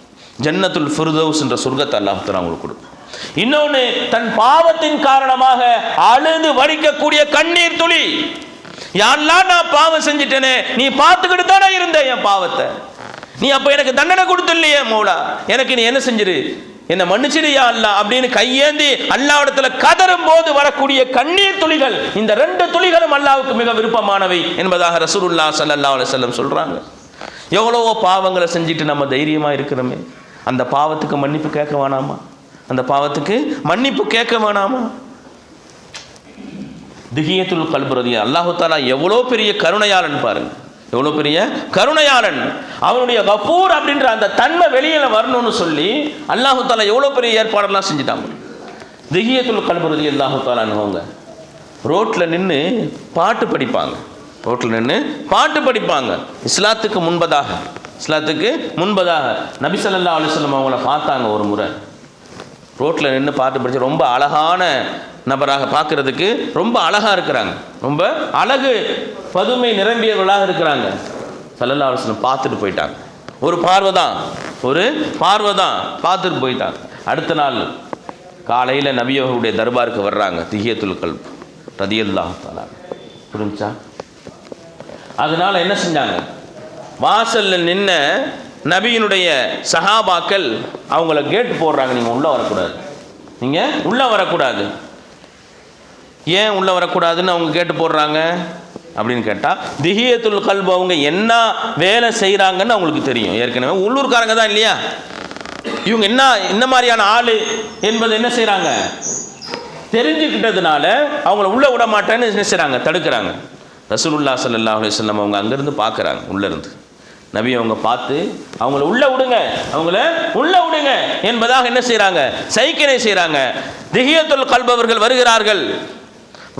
ஜன்னத்துல் ஃபிர்தௌஸ் என்ற சொர்க்கத்தை அல்லாஹ் தஆலா அவங்களுக்கு கொடுக்கும். இன்னொன்று தன் பாவத்தின் காரணமாக அழுது வடிக்கக்கூடிய கண்ணீர் துளி, யா அல்லாஹ் நான் பாவம் செஞ்சிட்டேனே, நீ பார்த்துக்கிட்டு தானே இருந்த என் பாவத்தை, நீ அப்ப எனக்கு தண்டனை கொடுத்துல்லையே மௌலா, எனக்கு நீ என்ன செஞ்சிரு, என்ன மன்னிச்சிடுயா அல்லாஹ் அப்படின்னு கையேந்தி அல்லாஹ்விடத்துல கதறும் போது வரக்கூடிய கண்ணீர் துளிகள், இந்த 2 துளிகளும் அல்லாஹ்வுக்கு மிக விருப்பமானவை என்பதாக ரசூலுல்லாஹ் ஸல்லல்லாஹு அலைஹி வஸல்லம் சொல்றாங்க. எவ்வளவோ பாவங்களை செஞ்சுட்டு நம்ம தைரியமா இருக்கிறோமே, அந்த பாவத்துக்கு மன்னிப்பு கேட்க வேணாமா? அந்த பாவத்துக்கு மன்னிப்பு கேட்க வேணாமா? திஹியத்துல் கல்ப் ரலியல்லாஹு அல்லாஹ் தஆலா எவ்வளோ பெரிய கருணையாளன் பாருங்க, எவ்வளோ பெரிய கருணையாளன். அவனுடைய கஃபூர் அப்படின்ற அந்த தன்மை வெளியில வரணும்னு சொல்லி அல்லாஹ் தஆலா எவ்வளோ பெரிய ஏற்பாடெல்லாம் செஞ்சுட்டாங்க. திஹியத்துல் கல்ப் ரலியல்லாஹு தஆலா அவங்க ரோட்டில் நின்று பாட்டு படிப்பாங்க. ரோட்டில் நின்று பாட்டு படிப்பாங்க. இஸ்லாத்துக்கு முன்பதாக நபி ஸல்லல்லாஹு அலைஹி வஸல்லம் அவங்கள பார்த்தாங்க ஒரு முறை. ரோட்டில் நின்று பாட்டு படித்து ரொம்ப அழகான நபராக பார்க்கறதுக்கு ரொம்ப அழகாக இருக்கிறாங்க, ரொம்ப அழகு பதுமை நிரம்பியவர்களாக இருக்கிறாங்க. ஸல்லல்லாஹு அலைஹி வஸல்லம் பார்த்துட்டு போயிட்டாங்க. ஒரு பார்வை தான் பார்த்துட்டு போயிட்டாங்க. அடுத்த நாள் காலையில் நபி அவர்களுடைய தர்பாருக்கு வர்றாங்க. திஹியத்துல் கல்ப் ரலியல்லாஹு தஆலா புரிஞ்சா? அதனால என்ன செஞ்சாங்க, வாசல்ல நின்ன நபியினுடைய சஹாபாக்கள் அவங்கள கேட் போடுறாங்க, நீங்கள் உள்ளே வரக்கூடாது. ஏன் உள்ளே வரக்கூடாதுன்னு அவங்க கேட்டு போடுறாங்க அப்படின்னு கேட்டால், திஹியத்துல் கல்ப் அவங்க என்ன வேலை செய்கிறாங்கன்னு அவங்களுக்கு தெரியும். ஏற்கனவே உள்ளூர்காரங்க தான் இல்லையா, இவங்க என்ன மாதிரியான ஆள் என்பது என்ன செய்கிறாங்க தெரிஞ்சுக்கிட்டதுனால அவங்கள உள்ளே விட மாட்டேன்னு என்ன செய்கிறாங்க, தடுக்கிறாங்க. ரசூலுல்லாஹ் ஸல்லல்லாஹு அலைஹி வஸல்லம் அவங்க அங்கேருந்து பார்க்குறாங்க. உள்ளேருந்து நபி அவங்க பார்த்து அவங்கள உள்ளே விடுங்க என்பதாக என்ன செய்கிறாங்க, சைக்கினை செய்கிறாங்க. திஹியத்துல் கல்ப் அவர்கள் வருகிறார்கள்.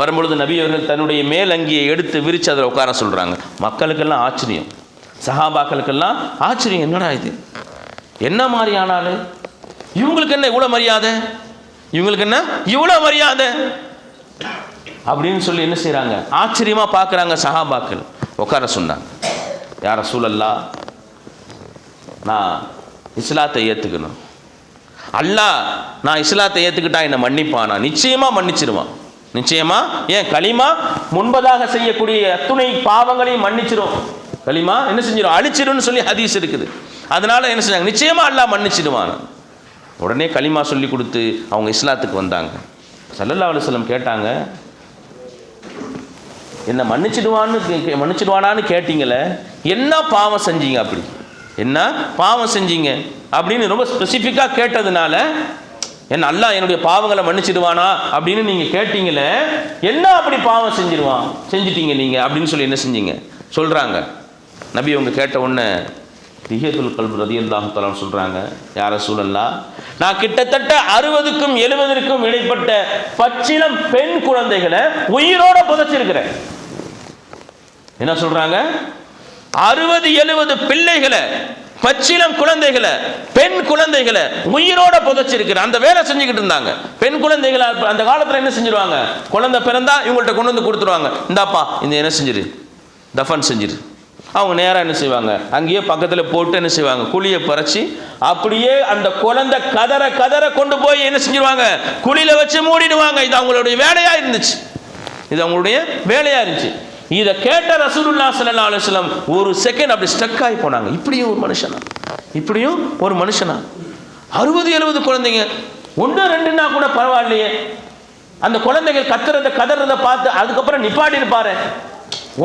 வரும்பொழுது நபி அவர்கள் தன்னுடைய மேல் அங்கியை எடுத்து விரித்து அதில் உட்கார சொல்கிறாங்க. மக்களுக்கெல்லாம் ஆச்சரியம், சஹாபாக்களுக்கெல்லாம் ஆச்சரியம். என்னடா இது, என்ன மாதிரியானாலு, இவங்களுக்கு என்ன இவ்வளோ மரியாதை அப்படின்னு சொல்லி என்ன செய்கிறாங்க, ஆச்சரியமாக பார்க்குறாங்க. சஹாபாக்கள் உட்கார சொன்னாங்க. யா ரசூலல்லாஹ், நான் இஸ்லாத்தை ஏற்றுக்கணும். அல்லாஹ் நான் இஸ்லாத்தை ஏற்றுக்கிட்டா என்னை மன்னிப்பானா? நிச்சயமாக மன்னிச்சிருவான். ஏன் கலிமா முன்பதாக செய்யக்கூடிய அத்துணை பாவங்களையும் மன்னிச்சிரும். கலிமா என்ன செஞ்சிடும், அழிச்சிரும்னு சொல்லி ஹதீஸ் இருக்குது. அதனால என்ன செஞ்சாங்க, நிச்சயமாக அல்லாஹ் மன்னிச்சிடுவான். உடனே கலிமா சொல்லி கொடுத்து அவங்க இஸ்லாத்துக்கு வந்தாங்க. ஸல்லல்லாஹு அலைஹி வஸல்லம் கேட்டாங்க, என்ன மன்னிச்சிடுவானான்னு கேட்டீங்களே, என்ன பாவம் செஞ்சீங்க அப்படின்னு ரொம்ப ஸ்பெசிஃபிக்காக கேட்டதுனால, என்ன அல்லாஹ் என்னுடைய பாவங்களை மன்னிச்சிடுவானா அப்படின்னு நீங்கள் கேட்டீங்களே, என்ன அப்படி பாவம் செஞ்சிட்டீங்க நீங்கள் அப்படின்னு சொல்லி என்ன செஞ்சீங்க சொல்கிறாங்க. நபி அவங்க கேட்ட உடனே திஹியத்துல் கல்ப் ரலியல்லாஹு தஆலா சொல்கிறாங்க, யா ரசூலல்லாஹ், நான் கிட்டத்தட்ட 60க்கும் 70க்கும் இடைப்பட்ட பச்சிளம் பெண் குழந்தைகளை உயிரோட புதைச்சிருக்கிறேன். என்ன சொல்றாங்க, 60-70 பிள்ளைகளை, பச்சிளம் குழந்தைகளை, பெண் குழந்தைகளை உயிரோட புதைச்சிருக்கிற அந்த வேலை செஞ்சுக்கிட்டு இருந்தாங்க. பெண் குழந்தைகளை அந்த காலத்தில் என்ன செஞ்சிருவாங்க, குழந்தை பிறந்தா இவங்கள்ட்ட கொண்டு வந்து கொடுத்துருவாங்க. இந்தாப்பா இந்த என்ன செஞ்சிரு, தஃபன் செஞ்சிரு. அவங்க நேராக என்ன செய்வாங்க, அங்கேயே பக்கத்தில் போட்டு என்ன செய்வாங்க, குழியை பறிச்சு அப்படியே அந்த குழந்தை கதற கொண்டு போய் என்ன செஞ்சிருவாங்க, குழியில வச்சு மூடிடுவாங்க. இது அவங்களுடைய வேலையா இருந்துச்சு. இதை கேட்ட ரசூலுல்லாஹ் ஸல்லல்லாஹு அலைஹி வஸல்லம் ஒரு செகண்ட் அப்படி ஸ்டக் ஆகி போனாங்க. இப்படியும் ஒரு மனுஷனா 60-70 குழந்தைங்க, 1-2ன்னா கூட பரவாயில்லையே, அந்த குழந்தைகள் கதறதை பார்த்து அதுக்கப்புறம் நிப்பாட்டி இருப்பாரு.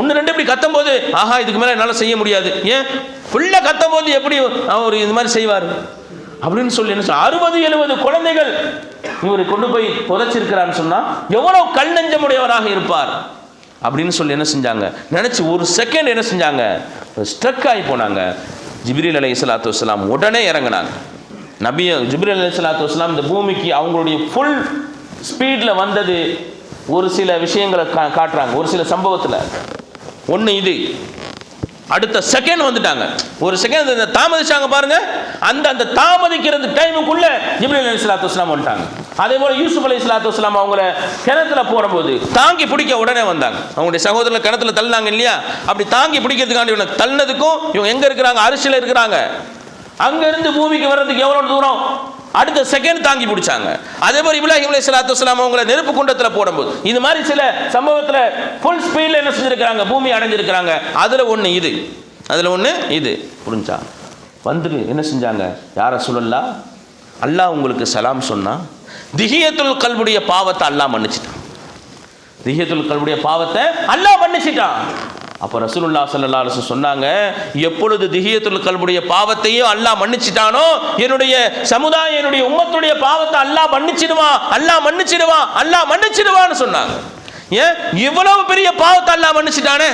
1-2 இப்படி கத்தும் போது ஆஹா இதுக்கு மேலே என்னால் செய்ய முடியாது, ஏன் ஃபுல்லாக கத்தும் போது எப்படி அவர் இது மாதிரி செய்வார் அப்படின்னு சொல்லி என்ன சொல்ல, 60-70 குழந்தைகள் இவர் கொண்டு போய் புதைச்சிருக்கிறான்னு சொன்னால் எவ்வளோ கல் நெஞ்சமுடையவராக இருப்பார் அப்படின்னு சொல்லி என்ன செஞ்சாங்க நினச்சி ஒரு செகண்ட் என்ன செஞ்சாங்க, ஸ்ட்ரக் ஆகி போனாங்க. ஜிப்ரீல் அலைஹிஸ்ஸலாத்து வஸ்ஸலாம் உடனே இறங்கினாங்க. ஜிப்ரீல் அலைஹிஸ்ஸலாத்து வஸ்ஸலாம் இந்த பூமிக்கு அவங்களுடைய ஃபுல் ஸ்பீடில் வந்தது ஒரு சில விஷயங்களை காட்டுறாங்க. ஒரு சில சம்பவத்தில் ஒன்று இது, அடுத்த செகண்ட் வந்துட்டாங்க. ஒரு செகண்ட் தாமதிச்சாங்க பாருங்க, அந்த தாமதிக்கிறது டைமுக்குள்ள ஜிப்ரீல் அலைஹிஸ்ஸலாத்து வஸ்ஸலாம் வந்துட்டாங்க. அதே போல யூசுப் அலைஹிஸ்ஸலாத்து வஸ்ஸலாம் அவங்கள கிணத்துல போடும்போது தாங்கி பிடிக்க உடனே வந்தாங்க. அவங்களுடைய சகோதரர்கள் கிணத்துல தள்ளினாங்க இல்லையா, அப்படி தாங்கி பிடிக்கிறதுக்காண்டி இவங்க தள்ளினதுக்கும் இவங்க எங்க இருக்கிறாங்க, அரிசியில் இருக்கிறாங்க. அங்க இருந்து பூமிக்கு வர்றதுக்கு எவ்வளவு தூரம், அடுத்த செகண்ட் தாங்கி பிடிச்சாங்க. அதே மாதிரி இப்ராஹிம் அலைஹிஸ்ஸலாத்து வஸ்ஸலாம் அவங்களை நெருப்பு குண்டத்தில் போடும்போது இது மாதிரி சில சம்பவத்தில் ஃபுல் ஸ்பீடில் என்ன செஞ்சிருக்கிறாங்க, பூமி அடைஞ்சிருக்கிறாங்க. அதில் ஒன்று இது புரிஞ்சா வந்துட்டு என்ன செஞ்சாங்க, யா ரசூலல்லாஹ் அல்லாஹ் உங்களுக்கு சலாம் சொன்னா திஹியத்துல் கல்புடைய பாவத்தை அல்லாஹ் மன்னிச்சிட்டான். திஹியத்துல் கல்புடைய பாவத்தை அல்லாஹ் மன்னிச்சிட்டான். அப்போ ரசூலுல்லாஹ் ஸல்லல்லாஹு அலைஹி வஸல்லம் சொன்னாங்க, எப்பொழுது திஹியத்துல் கல்புடைய பாவத்தையும் அல்லாஹ் மன்னிச்சிட்டானோ என்னுடைய சமுதாயம் என்னுடைய உம்மத்துடைய பாவத்தை அல்லாஹ் மன்னிச்சிடுவான், அல்லாஹ் மன்னிச்சிடுவான், அல்லாஹ் மன்னிச்சிடுவான்னு சொன்னாங்க. ஏன் இவ்வளவு பெரிய பாவத்தை அல்லாஹ் மன்னிச்சிட்டானே,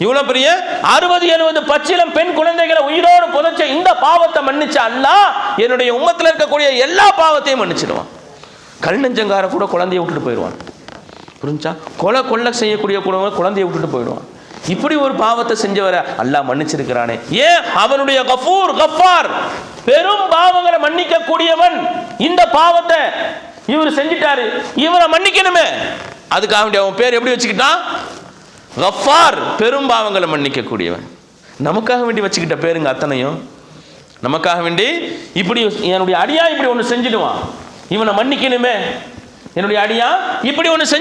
இவ்வளவு பெரிய 60-70 பச்சிலம் பெண் குழந்தைகளை உயிரோடு புதைச்ச இந்த பாவத்தை மன்னிச்ச அல்லாஹ் என்னுடைய உம்மத்தில் இருக்கக்கூடிய எல்லா பாவத்தையும் மன்னிச்சிடுவான். கல் நெஞ்சங்கார கூட குழந்தைய விட்டுட்டு போயிடுவான். புரிஞ்சா? கொலை செய்யக்கூடிய குழந்தைய விட்டுட்டு போயிடுவான். இப்படி ஒரு பாவத்தை செஞ்சவரை அல்லாஹ் மன்னிச்சிருக்கிறானே. ஏன்? அவனுடைய கஃபூர் கஃபார், பெரும் பாவங்களை மன்னிக்க கூடியவன். இந்த பாவத்தை இவர் செஞ்சிட்டாரு, இவரை மன்னிக்கணுமே, அதுக்காக வேண்டிய அவன் பேர் எப்படி வச்சுக்கிட்டான்? கஃபார், பெரும் பாவங்களை மன்னிக்க கூடியவன். நமக்காக வேண்டி வச்சுக்கிட்ட பேருங்க அத்தனையும். நமக்காக வேண்டி இப்படி என்னுடைய அடியா இப்படி ஒன்று செஞ்சிடுவான், இவனை மன்னிக்கணுமே, என்னுடைய அடியா இப்படி ஒன்று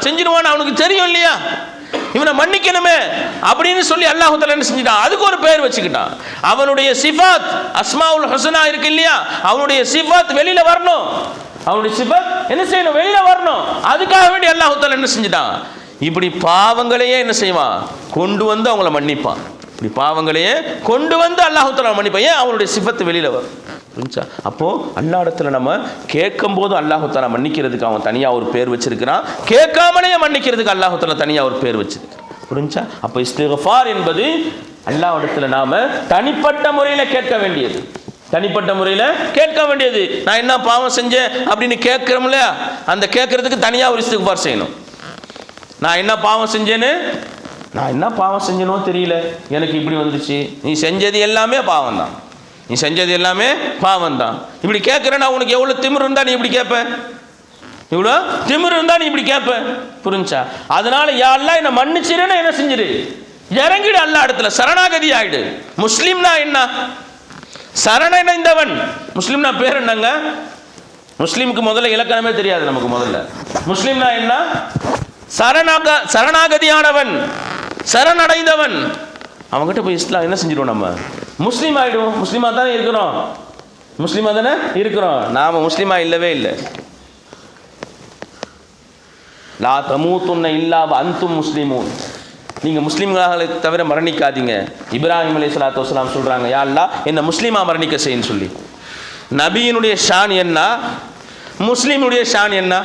செஞ்சிடுவான்னு அவனுக்கு தெரியும் இல்லையா, இவனை மன்னிக்கணுமே அப்படின்னு சொல்லி அல்லாஹ் தஆலா என்ன செஞ்சிட்டான்? அதுக்கு ஒரு பேர் வச்சுக்கிட்டான். அவனுடைய சிஃபாத் அஸ்மாவுல் ஹுஸ்னா இருக்கு இல்லையா, அவனுடைய சிஃபாத் வெளியில வரணும், அவனுடைய சிஃபாத் என்ன செய்யணும்? வெளியில வரணும். அதுக்காக வேண்டி அல்லாஹ் தஆலா என்ன செஞ்சிட்டான்? இப்படி பாவங்களையே என்ன செய்வான்? கொண்டு வந்து அவங்கள மன்னிப்பான். இப்படி பாவங்களையே கொண்டு வந்து அல்லாஹ் தஆலா மன்னிப்பான். ஏன்? அவனுடைய சிஃபத்து வெளியில வரும். புரிஞ்சா? அப்போ அல்லாஹ் இடத்துல நம்ம கேட்கும் போது அல்லாஹ் தஆலா மன்னிக்கிறதுக்கு அவன் தனியா ஒரு பேர் வச்சிருக்கிறான், கேட்காமலே மன்னிக்கிறதுக்கு அல்லாஹ் தஆலா தனியா ஒரு பேர் வச்சிருக்கிறான். புரிஞ்சா? அப்போ இஸ்திக்ஃபார் என்பது அல்லாஹ் இடத்துல நாம தனிப்பட்ட முறையில கேட்க வேண்டியது, தனிப்பட்ட முறையில கேட்க வேண்டியது. நான் என்ன பாவம் செஞ்சேன் அப்படின்னு கேட்கிறோம்ல, அந்த கேட்கறதுக்கு தனியா ஒரு இஸ்திக்ஃபார் செய்யணும். நான் என்ன பாவம் செஞ்சேன்னு, நான் என்ன பாவம் செஞ்சனோ தெரியல, எனக்கு இப்படி வந்துச்சு. நீ செஞ்சது எல்லாமே பாவம் தான், நீ செஞ்சது எல்லாமே பாவம் தான். இப்படி கேட்குறேன்னா உனக்கு எவ்வளோ திமிரு இருந்தா நீ இப்படி கேட்ப, இவ்வளோ திமிரு இருந்தா நீ இப்படி கேட்ப. புரிஞ்சா? அதனால யா அல்லாஹ் என்ன மன்னிச்சிருன்னு என்ன செஞ்சிரு, இறங்கிடு அல்லாஹ் இடத்துல, சரணாகதி ஆயிடு. முஸ்லீம்னா என்ன? சரணடைந்தவன். முஸ்லீம்னா பேர் என்னங்க? முஸ்லீமுக்கு முதல்ல இலக்கணமே தெரியாது நமக்கு. முதல்ல முஸ்லீம்னா என்ன? சரணாகதியானவன், சரணடைந்தவன். அவங்ககிட்ட போய் இஸ்லாம் என்ன செஞ்சிடுவோம்? நம்ம முஸ்லீம் ஆயிடுவோம். முஸ்லீமா தானே இருக்கிறோம், முஸ்லீமா தானே இருக்கிறோம். நாம முஸ்லீமா இல்லவே இல்லை. லா தமூத்துன்ன இல்லா அன்தும் முஸ்லிமூன், நீங்க முஸ்லீம்களை தவிர மரணிக்காதீங்க. இப்ராஹிம் அலைஹிஸ்ஸலாத்து வஸ்ஸலாம் சொல்றாங்க, யா அல்லாஹ் என்ன முஸ்லீமா மரணிக்க செய்யுன்னு சொல்லி. நபியினுடைய ஷான் என்ன, முஸ்லீமுடைய ஷான் என்ன,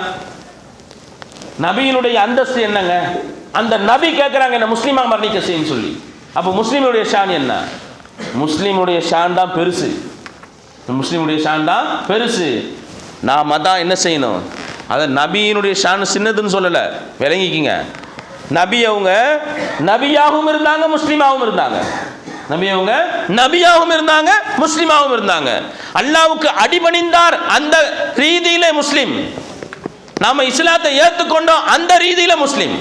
நபியினுடைய அந்தஸ்து என்னங்க? அந்த நபி கேட்குறாங்க என்ன முஸ்லீமா மரணிக்க செய்யுன்னு சொல்லி. அப்போ முஸ்லீமுடைய ஷான் என்ன? முஸ்லீமுடைய ஷான் தான் பெருசு, முஸ்லீமுடைய ஷான் தான் பெருசு. நாம தான் என்ன செய்யணும்? அதை நபியினுடைய ஷான் சின்னதுன்னு சொல்லலை, விளங்கிக்கிங்க. நபி அவங்க நபியாகவும் இருந்தாங்க, முஸ்லீமாகவும் இருந்தாங்க. நபி அவங்க நபியாகவும் இருந்தாங்க, முஸ்லீமாகவும் இருந்தாங்க. அல்லாஹ்வுக்கு அடிபணிந்தார், அந்த ரீதியிலே முஸ்லீம். நாம இஸ்லாத்தை ஏற்றுக்கொண்டோம், அந்த ரீதியில முஸ்லீம்.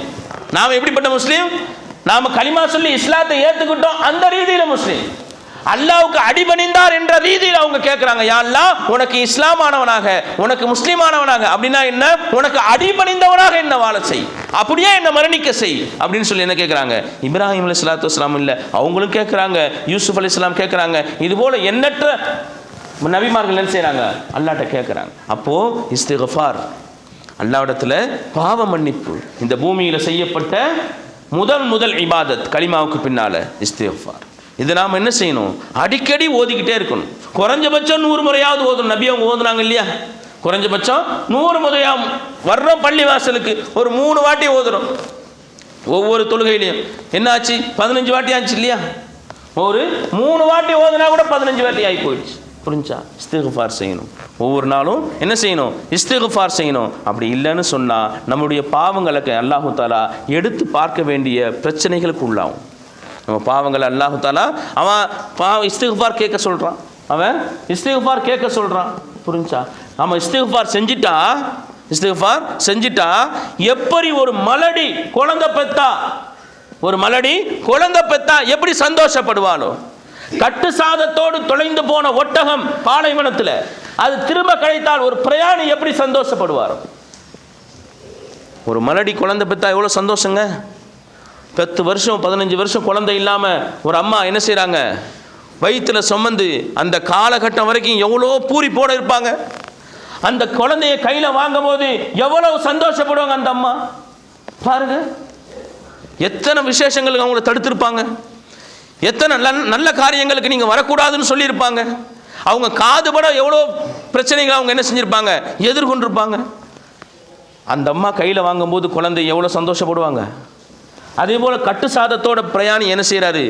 நாம எப்படிப்பட்ட முஸ்லீம்? நாம கலிமா சொல்லி இஸ்லாத்தை ஏற்றுக்கிட்டோம், அந்த ரீதியில முஸ்லீம். அல்லாஹ்வுக்கு அடிபணிந்தார் என்ற ரீதியில் அவங்க கேட்கிறாங்க, யா அல்லாஹ் உனக்கு இஸ்லாமானவனாக, உனக்கு முஸ்லீமானவனாக, அப்படின்னா என்ன? உனக்கு அடிபணிந்தவனாக என்ன வாழ செய், அப்படியே என்ன மரணிக்க செய் அப்படின்னு சொல்லி என்ன கேட்குறாங்க? இப்ராஹிம் அலைஹிஸ்ஸலாத்து வஸ்ஸலாம் இல்லை, அவங்களும் கேட்குறாங்க, யூசுப் அலைஹிஸ்ஸலாம் கேட்குறாங்க. இது போல எண்ணற்ற நபிமார்கள் என்ன செய்கிறாங்க? அல்லாஹ்ட்ட கேட்குறாங்க. அப்போ இஸ்திக்ஃபார், அல்லாஹ்விடத்தில் பாவ மன்னிப்பு, இந்த பூமியில் செய்யப்பட்ட முதல் இபாதத் கலிமாவுக்கு பின்னால இஸ்திக்ஃபார். இது நாம் என்ன செய்யணும்? அடிக்கடி ஓதிக்கிட்டே இருக்கணும். குறைஞ்சபட்சம் 100 முறையாவது ஓதணும். நபி அவங்க ஓதுனாங்க இல்லையா? குறைஞ்சபட்சம் 100 முறையாவது வர்றோம். பள்ளி வாசலுக்கு ஒரு 3 வாட்டி ஓதுறோம். ஒவ்வொரு தொழுகையிலையும் என்னாச்சு? 15 வாட்டி ஆச்சு இல்லையா? ஒரு 3 வாட்டி ஓதுனா கூட 15 வாட்டி ஆகி போயிடுச்சு. புரிஞ்சா? இஸ்திக்ஃபார் செய்யணும். ஒவ்வொரு நாளும் என்ன செய்யணும்? இஸ்திக்ஃபார் செய்யணும். அப்படி இல்லைன்னு சொன்னால் நம்முடைய பாவங்களுக்கு அல்லாஹ் தஆலா எடுத்து பார்க்க வேண்டிய பிரச்சனைகளுக்கு உள்ளாகும். நம்ம பாவங்களை அல்லாஹ் தஆலா அவன் இஸ்திக்ஃபார் கேட்க சொல்கிறான், அவன் இஸ்திக்ஃபார் கேட்க சொல்கிறான். புரிஞ்சா? நம்ம இஸ்திக்ஃபார் செஞ்சிட்டா எப்படி ஒரு மலடி குழந்தை பெத்தா, ஒரு மலடி குழந்தை பெத்தா எப்படி சந்தோஷப்படுவானோ, கட்டு சாதத்தோடு தொலைந்து போன ஒட்டகம் பாலைவனத்தில் அது திரும்ப கிடைத்தால் ஒரு பிரயாணி எப்படி சந்தோஷப்படுவாரோ, ஒரு மலடி குழந்தை பெத்தா எவ்வளோ சந்தோஷங்க. 10 வருஷம் 15 வருஷம் குழந்தை இல்லாமல் ஒரு அம்மா என்ன செய்கிறாங்க? வயிற்றில் சுமந்து அந்த காலகட்டம் வரைக்கும் எவ்வளோ பூரிப்போடு இருப்பாங்க. அந்த குழந்தைய கையில் வாங்கும் போது எவ்வளவு சந்தோஷப்படுவாங்க அந்த அம்மா. பாருங்க, எத்தனை விசேஷங்களுக்கு அவங்கள தடுத்திருப்பாங்க, எத்தனை நல்ல காரியங்களுக்கு நீங்கள் வரக்கூடாதுன்னு சொல்லியிருப்பாங்க. அவங்க காதுபட எவ்வளோ பிரச்சனைகள் அவங்க என்ன செஞ்சுருப்பாங்க, எதிர்கொண்டிருப்பாங்க. அந்த அம்மா கையில் வாங்கும்போது குழந்தை எவ்வளோ சந்தோஷப்படுவாங்க. அதே போல் கட்டு சாதத்தோட பிரயாணி என்ன செய்கிறாரு,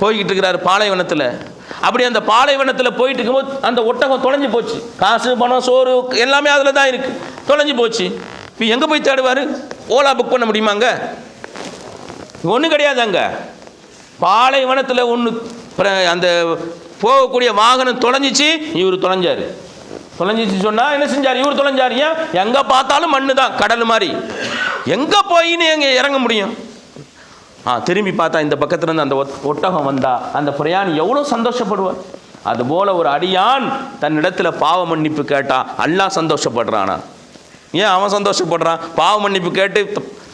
போய்கிட்டு இருக்கிறாரு பாலைவனத்தில். அப்படி அந்த பாலைவனத்தில் போயிட்டு இருக்கும்போது அந்த ஒட்டகம் தொலைஞ்சு போச்சு. காசு பணம் சோறு எல்லாமே அதில் தான் இருக்குது, தொலைஞ்சு போச்சு. இப்போ எங்கே போய் தேடுவார்? ஓலா புக் பண்ண முடியுமாங்க? ஒன்றும் கிடையாது. அங்கே பாலைவனத்தில் ஒன்று அந்த போகக்கூடிய வாகனம் தொலைஞ்சிச்சு, இவர் தொலைஞ்சார். தொலைஞ்சிச்சு சொன்னால் என்ன செஞ்சார், இவர் தொலைஞ்சார். ஏன்? எங்கே பார்த்தாலும் மண்ணு தான், கடல் மாதிரி. எங்கே போயின்னு எங்கே இறங்க முடியும்? திரும்பி பார்த்தா இந்த பக்கத்துலேருந்து அந்த ஒட்டகம் வந்தா அந்த பிரயாணி எவ்வளோ சந்தோஷப்படுவார். அதுபோல் ஒரு அடியான் தன்னிடத்தில் பாவ மன்னிப்பு கேட்டா அல்லாஹ் சந்தோஷப்படுறானா? ஏன் அவன் சந்தோஷப்படுறான்? பாவ மன்னிப்பு கேட்டு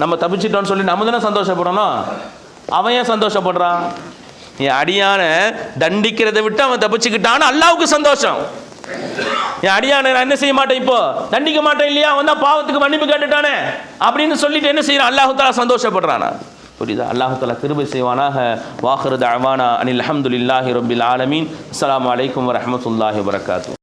நம்ம தப்பிச்சிட்டோன்னு சொல்லி நம்ம தானே சந்தோஷப்படணும். அவன் ஏன் சந்தோஷப்படுறான்? என் அடியானை தண்டிக்கிறதை விட்டு அவன் தப்பிச்சுக்கிட்டான்னு அல்லாவுக்கு சந்தோஷம். என் அடியானை நான் என்ன செய்ய மாட்டேன், இப்போ தண்டிக்க மாட்டேன் இல்லையா, அவன் தான் பாவத்துக்கு மன்னிப்பு கேட்டுட்டானே அப்படின்னு சொல்லிட்டு என்ன செய்யறான், அல்லாஹ் தஆலா சந்தோஷப்படுறானா? புரியுதா? அல்லாஹ் தஆலா கிருபை செய்வானாக. வாஹிரு தஅவானா அனில் ஹம்துலில்லாஹி ரப்பில் ஆலமீன். அஸ்ஸலாமு அலைக்கும் வரஹ்மத்துல்லாஹி வபரகாத்துஹு.